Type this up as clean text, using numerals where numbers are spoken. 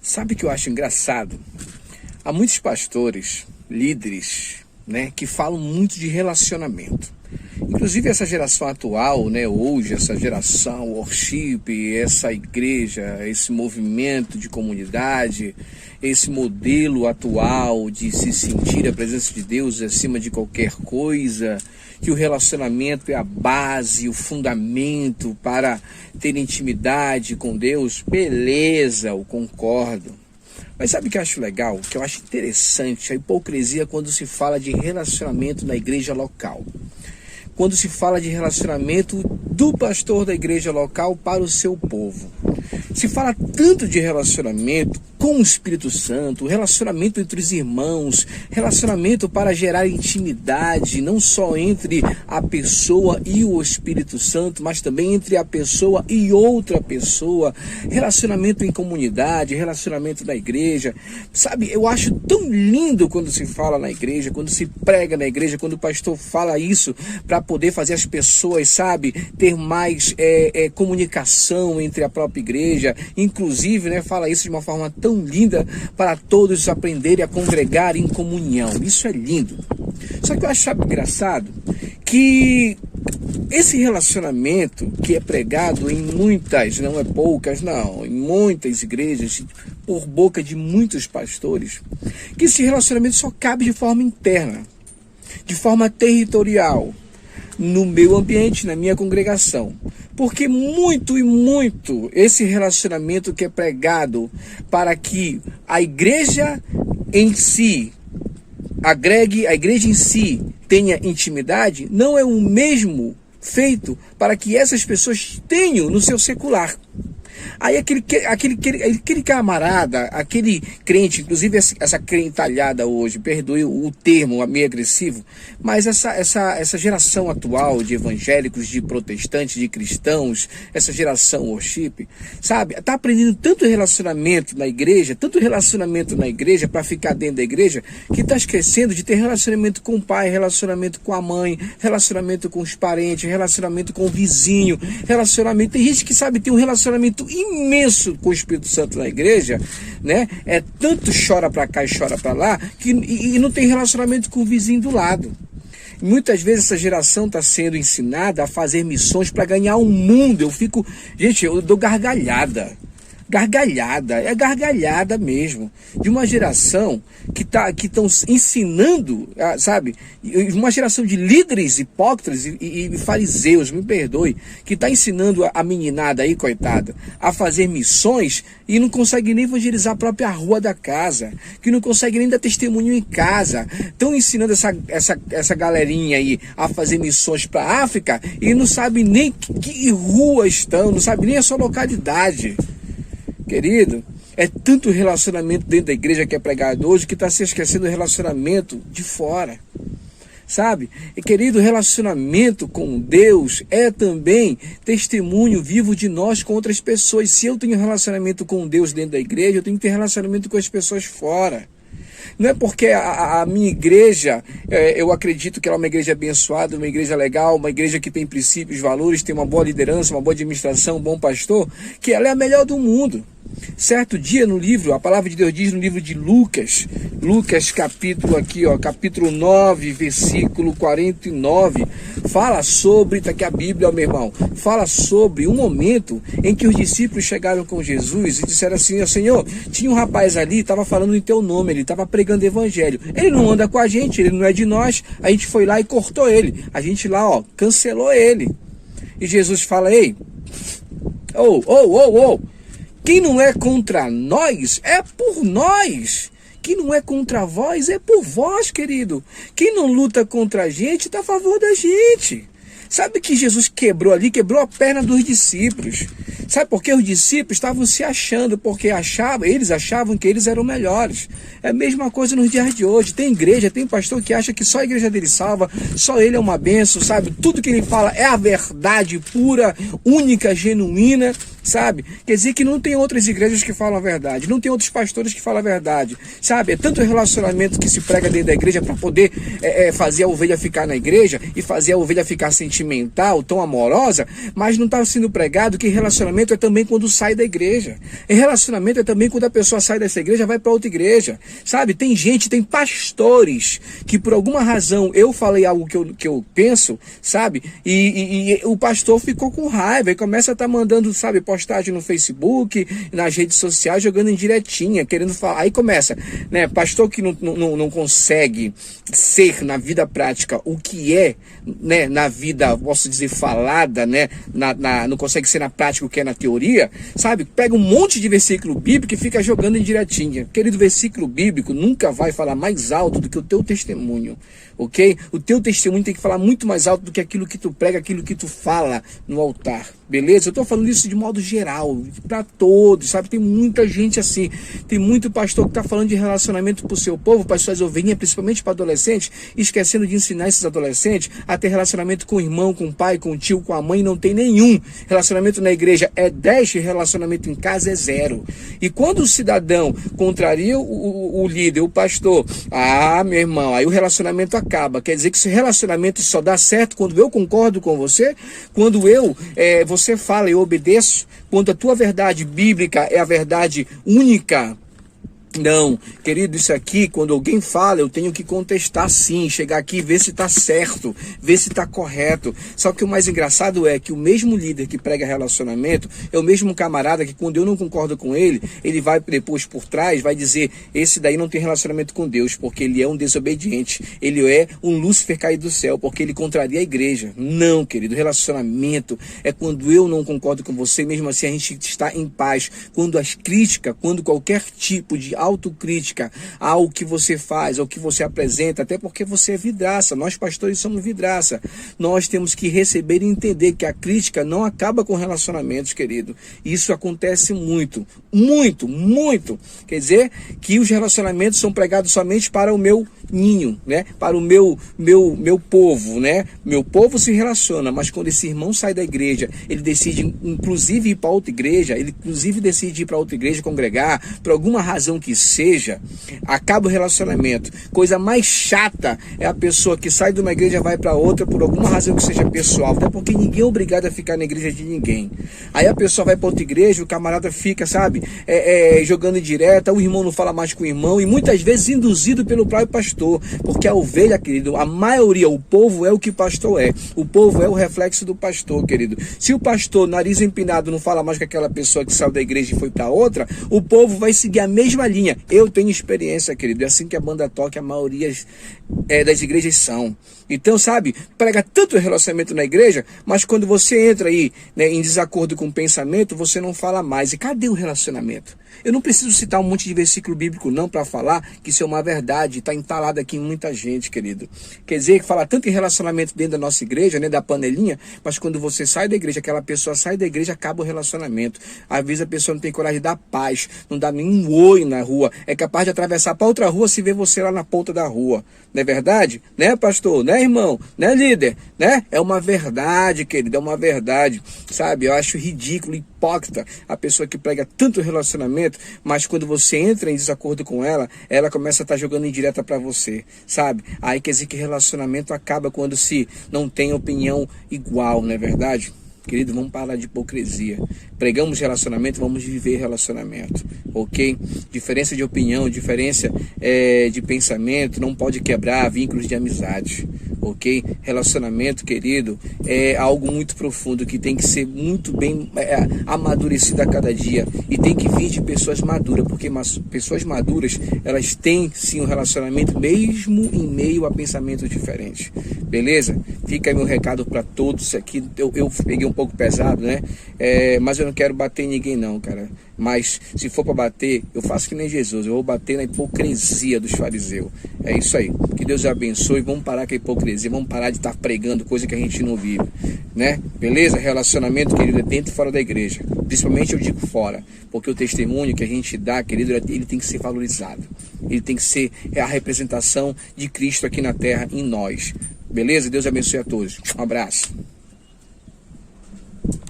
Sabe o que eu acho engraçado? Há muitos pastores, líderes, né, que falam muito de relacionamento. Inclusive essa geração atual, né, hoje, essa geração worship, essa igreja, esse movimento de comunidade, esse modelo atual de se sentir a presença de Deus acima de qualquer coisa, que o relacionamento é a base, o fundamento para ter intimidade com Deus, beleza, eu concordo. Mas sabe o que eu acho legal, que eu acho interessante? A hipocrisia quando se fala de relacionamento na igreja local. Quando se fala de relacionamento do pastor da igreja local para o seu povo. Se fala tanto de relacionamento com o Espírito Santo, relacionamento entre os irmãos, relacionamento para gerar intimidade, não só entre a pessoa e o Espírito Santo, mas também entre a pessoa e outra pessoa, relacionamento em comunidade, relacionamento na igreja. Sabe, eu acho tão lindo quando se fala na igreja, quando se prega na igreja, quando o pastor fala isso para poder fazer as pessoas, sabe, ter mais comunicação entre a própria igreja, inclusive, né, fala isso de uma forma tão linda para todos aprenderem a congregar em comunhão. Isso é lindo. Só que eu acho engraçado que esse relacionamento que é pregado em muitas, não é poucas, não, em muitas igrejas, por boca de muitos pastores, que esse relacionamento só cabe de forma interna, de forma territorial, no meu ambiente, na minha congregação. Porque muito esse relacionamento que é pregado para que a igreja em si agregue, a igreja em si tenha intimidade, não é o mesmo feito para que essas pessoas tenham no seu secular. Aí aquele camarada, aquele crente, inclusive essa crentalhada hoje, perdoe o termo meio agressivo, mas essa geração atual de evangélicos, de protestantes, de cristãos, essa geração worship, sabe, tá aprendendo tanto relacionamento na igreja para ficar dentro da igreja, que tá esquecendo de ter relacionamento com o pai, relacionamento com a mãe, relacionamento com os parentes, relacionamento com o vizinho, relacionamento. Tem gente que sabe ter um relacionamento imenso com o Espírito Santo na igreja, né? É tanto chora para cá e chora para lá, que e não tem relacionamento com o vizinho do lado. Muitas vezes essa geração está sendo ensinada a fazer missões para ganhar o mundo. Gente, eu dou gargalhada, é gargalhada mesmo, de uma geração que estão ensinando, sabe, uma geração de líderes hipócritas e fariseus, me perdoe, que está ensinando a meninada aí, coitada, a fazer missões e não consegue nem evangelizar a própria rua da casa, que não consegue nem dar testemunho em casa. Estão ensinando essa galerinha aí a fazer missões para a África e não sabe nem que rua estão, não sabe nem a sua localidade. Querido, é tanto relacionamento dentro da igreja que é pregado hoje que está se esquecendo do relacionamento de fora, sabe? E querido, relacionamento com Deus é também testemunho vivo de nós com outras pessoas. Se eu tenho relacionamento com Deus dentro da igreja, eu tenho que ter relacionamento com as pessoas fora. Não é porque a minha igreja, eu acredito que ela é uma igreja abençoada, uma igreja legal, uma igreja que tem princípios, valores, tem uma boa liderança, uma boa administração, um bom pastor, que ela é a melhor do mundo. Certo dia no livro, a palavra de Deus diz no livro de Lucas capítulo 9, versículo 49, fala sobre, tá aqui a Bíblia, meu irmão, fala sobre um momento em que os discípulos chegaram com Jesus e disseram assim: Senhor, tinha um rapaz ali, estava falando em teu nome, ele estava pregando evangelho, ele não anda com a gente, ele não é de nós, a gente foi lá e cortou ele, a gente lá, cancelou ele. E Jesus fala: ei, quem não é contra nós, é por nós. Quem não é contra vós, é por vós, querido. Quem não luta contra a gente, está a favor da gente. Sabe que Jesus quebrou a perna dos discípulos. Sabe por que os discípulos estavam se achando? Porque eles achavam que eles eram melhores. É a mesma coisa nos dias de hoje. Tem igreja, tem pastor que acha que só a igreja dele salva, só ele é uma bênção, sabe? Tudo que ele fala é a verdade pura, única, genuína. sabe? Quer dizer que não tem outras igrejas que falam a verdade, não tem outros pastores que falam a verdade, sabe? É tanto relacionamento que se prega dentro da igreja para poder fazer a ovelha ficar na igreja e fazer a ovelha ficar sentimental, tão amorosa, mas não está sendo pregado que relacionamento é também quando sai da igreja. E relacionamento é também quando a pessoa sai dessa igreja e vai para outra igreja, sabe? Tem gente, tem pastores que por alguma razão eu falei algo que eu penso, sabe? E o pastor ficou com raiva e começa a estar mandando, sabe, postagem no Facebook, nas redes sociais, jogando em diretinha, querendo falar. Aí começa, né? Pastor que não consegue ser na vida prática o que é, né, na vida, posso dizer, falada, né, não consegue ser na prática o que é na teoria, sabe? Pega um monte de versículo bíblico e fica jogando em diretinha. Querido, versículo bíblico nunca vai falar mais alto do que o teu testemunho, ok? O teu testemunho tem que falar muito mais alto do que aquilo que tu prega, aquilo que tu fala no altar, beleza? Eu tô falando isso de modo geral, para todos, sabe? Tem muita gente assim, tem muito pastor que tá falando de relacionamento pro seu povo, para suas ovelhinhas, principalmente para adolescentes, esquecendo de ensinar esses adolescentes a ter relacionamento com o irmão, com o pai, com o tio, com a mãe. Não tem nenhum. Relacionamento na igreja é 10, relacionamento em casa é 0. E quando o cidadão contraria o líder, o pastor, meu irmão, aí o relacionamento acaba. Quer dizer que esse relacionamento só dá certo quando eu concordo com você, quando você fala e eu obedeço, quando a tua verdade bíblica é a verdade única. Não, querido, isso aqui, quando alguém fala, eu tenho que contestar sim, chegar aqui e ver se está certo, ver se está correto. Só que o mais engraçado é que o mesmo líder que prega relacionamento é o mesmo camarada que, quando eu não concordo com ele, ele vai depois por trás, vai dizer, esse daí não tem relacionamento com Deus, porque ele é um desobediente, ele é um Lúcifer caído do céu, porque ele contraria a igreja. Não, querido, relacionamento é quando eu não concordo com você, mesmo assim a gente está em paz. Quando as críticas, quando qualquer tipo de autocrítica ao que você faz, ao que você apresenta, até porque você é vidraça, nós pastores somos vidraça, nós temos que receber e entender que a crítica não acaba com relacionamentos, querido. Isso acontece muito, muito, muito. Quer dizer que os relacionamentos são pregados somente para o meu ninho, né? Para o meu povo, né? Meu povo se relaciona, mas quando esse irmão sai da igreja, ele decide inclusive ir para outra igreja, ele inclusive decide ir para outra igreja congregar, por alguma razão que seja, acaba o relacionamento. Coisa mais chata é a pessoa que sai de uma igreja e vai para outra por alguma razão que seja pessoal, até porque ninguém é obrigado a ficar na igreja de ninguém. Aí a pessoa vai para outra igreja, o camarada fica, sabe, jogando indireta, o irmão não fala mais com o irmão, e muitas vezes induzido pelo próprio pastor, porque a ovelha, querido, a maioria, o povo é o que pastor é, o povo é o reflexo do pastor, querido. Se o pastor, nariz empinado, não fala mais com aquela pessoa que saiu da igreja e foi para outra, o povo vai seguir a mesma linha. Eu tenho experiência, querido, é assim que a banda toca, a maioria das igrejas são. Então, sabe, prega tanto relacionamento na igreja, mas quando você entra aí, né, em desacordo com o pensamento, você não fala mais. E cadê o relacionamento? Eu não preciso citar um monte de versículo bíblico não para falar que isso é uma verdade, está entalado aqui em muita gente, querido. Quer dizer, que fala tanto em relacionamento dentro da nossa igreja, né, da panelinha, mas quando você sai da igreja, aquela pessoa sai da igreja, acaba o relacionamento. Às vezes a pessoa não tem coragem de dar paz, não dá nenhum oi na rua, é capaz de atravessar para outra rua se ver você lá na ponta da rua. Não é verdade? Né, pastor? Né, irmão? Né, líder? Né? É uma verdade, querido, é uma verdade, sabe? Eu acho ridículo, hipócrita a pessoa que prega tanto relacionamento, mas quando você entra em desacordo com ela, ela começa a estar jogando indireta para você, sabe? Aí quer dizer que relacionamento acaba quando se não tem opinião igual, não é verdade? Querido, vamos parar de hipocrisia. Pregamos relacionamento, vamos viver relacionamento, ok? Diferença de opinião, diferença de pensamento não pode quebrar vínculos de amizade, ok? Relacionamento, querido, é algo muito profundo que tem que ser muito bem amadurecido a cada dia e tem que vir de pessoas maduras, porque pessoas maduras, elas têm sim um relacionamento mesmo em meio a pensamentos diferentes, beleza? Fica aí meu recado para todos aqui. Eu peguei um pouco pesado, né? Mas eu não quero bater em ninguém não, cara. Mas se for para bater, eu faço que nem Jesus. Eu vou bater na hipocrisia dos fariseus. É isso aí. Que Deus abençoe. Vamos parar com a hipocrisia. Vamos parar de estar pregando coisa que a gente não vive, né? Beleza? Relacionamento, querido, é dentro e fora da igreja. Principalmente eu digo fora. Porque o testemunho que a gente dá, querido, ele tem que ser valorizado. Ele tem que ser a representação de Cristo aqui na terra, em nós. Beleza? Deus abençoe a todos. Um abraço.